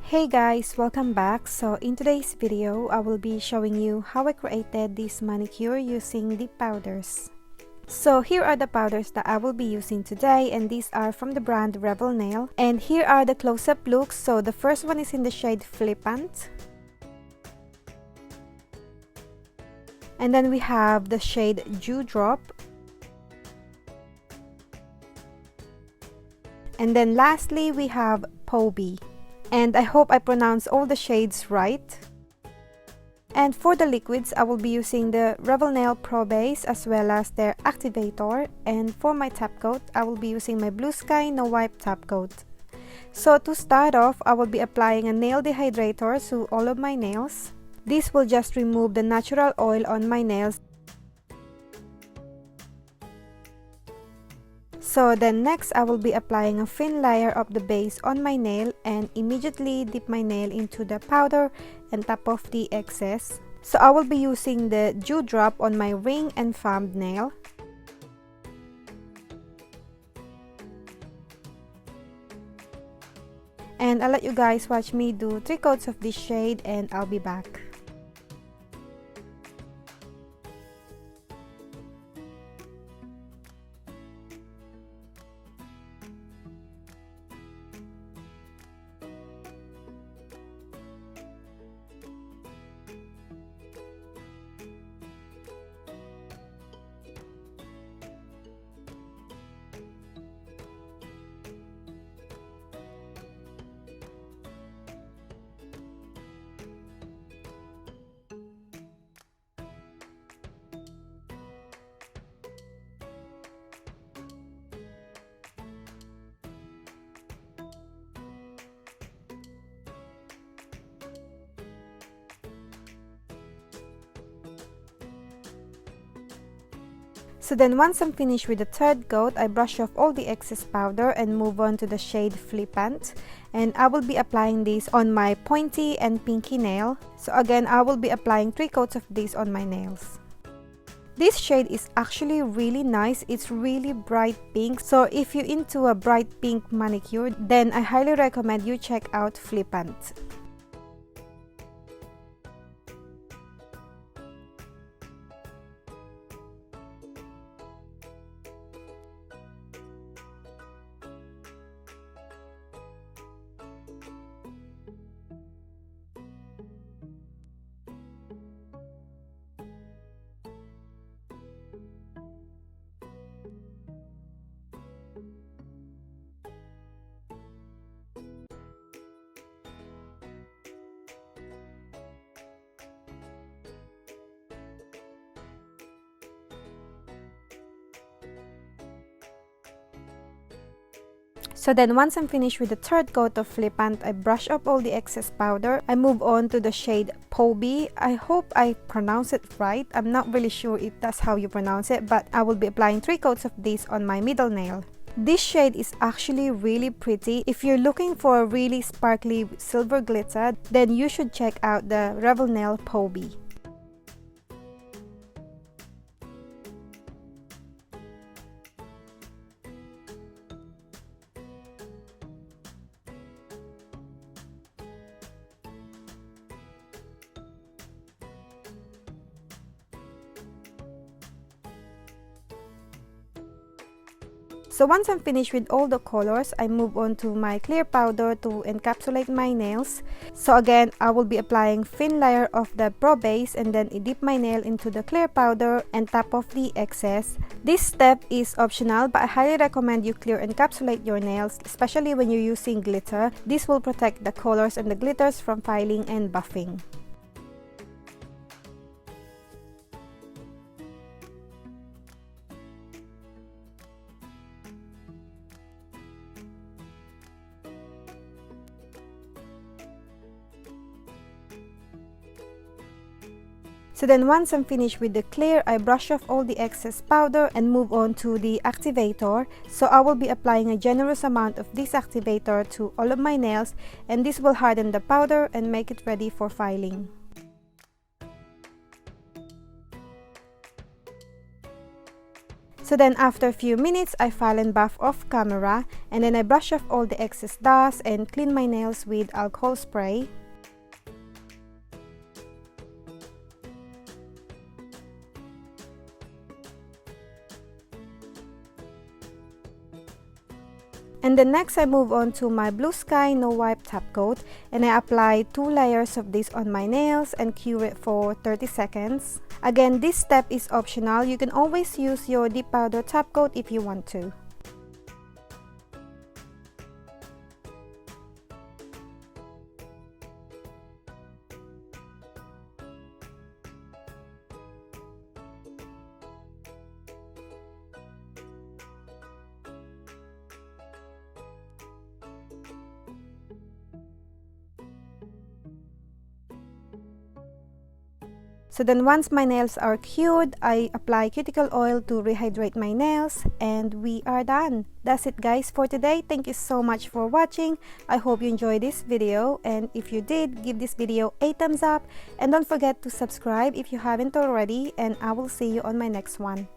Hey guys, welcome back. So in today's video, I will be showing you how I created this manicure using the powders. So here are the powders that I will be using today, and these are from the brand Rebel Nail. And here are the close-up looks. So the first one is in the shade Flippant. And then we have the shade Dewdrop. And then lastly, we have Phoebe. And I hope I pronounce all the shades right. And for the liquids, I will be using the Rebel Nail Pro Base as well as their activator. And for my top coat, I will be using my Blue Sky No Wipe top coat. So to start off, I will be applying a nail dehydrator to all of my nails. This will just remove the natural oil on my nails. So then next, I will be applying a thin layer of the base on my nail and immediately dip my nail into the powder and tap off the excess. So I will be using the Dewdrop on my ring and thumbed nail. And I'll let you guys watch me do 3 coats of this shade and I'll be back. So then once I'm finished with the third coat, I brush off all the excess powder and move on to the shade Flippant. And I will be applying this on my pointy and pinky nail. So again, I will be applying 3 coats of this on my nails. This shade is actually really nice. It's really bright pink. So if you're into a bright pink manicure, then I highly recommend you check out Flippant. So then once I'm finished with the third coat of Flippant, I brush up all the excess powder. I move on to the shade Phoebe. I hope I pronounce it right. I'm not really sure if that's how you pronounce it, but I will be applying 3 coats of this on my middle nail. This shade is actually really pretty. If you're looking for a really sparkly silver glitter, then you should check out the Rebel Nail Phoebe. So once I'm finished with all the colors, I move on to my clear powder to encapsulate my nails. So again, I will be applying thin layer of the Pro Base and then dip my nail into the clear powder and tap off the excess. This step is optional, but I highly recommend you clear encapsulate your nails, especially when you're using glitter. This will protect the colors and the glitters from filing and buffing. So then once I'm finished with the clear, I brush off all the excess powder and move on to the activator. So I will be applying a generous amount of this activator to all of my nails, and this will harden the powder and make it ready for filing. So then after a few minutes, I file and buff off camera, and then I brush off all the excess dust and clean my nails with alcohol spray. And then next I move on to my Blue Sky No Wipe Top Coat, and I apply 2 layers of this on my nails and cure it for 30 seconds. Again, this step is optional. You can always use your deep powder top coat if you want to. So then once my nails are cured, I apply cuticle oil to rehydrate my nails, and we are done. That's it guys for today. Thank you so much for watching. I hope you enjoyed this video, and if you did, give this video a thumbs up and don't forget to subscribe if you haven't already, and I will see you on my next one.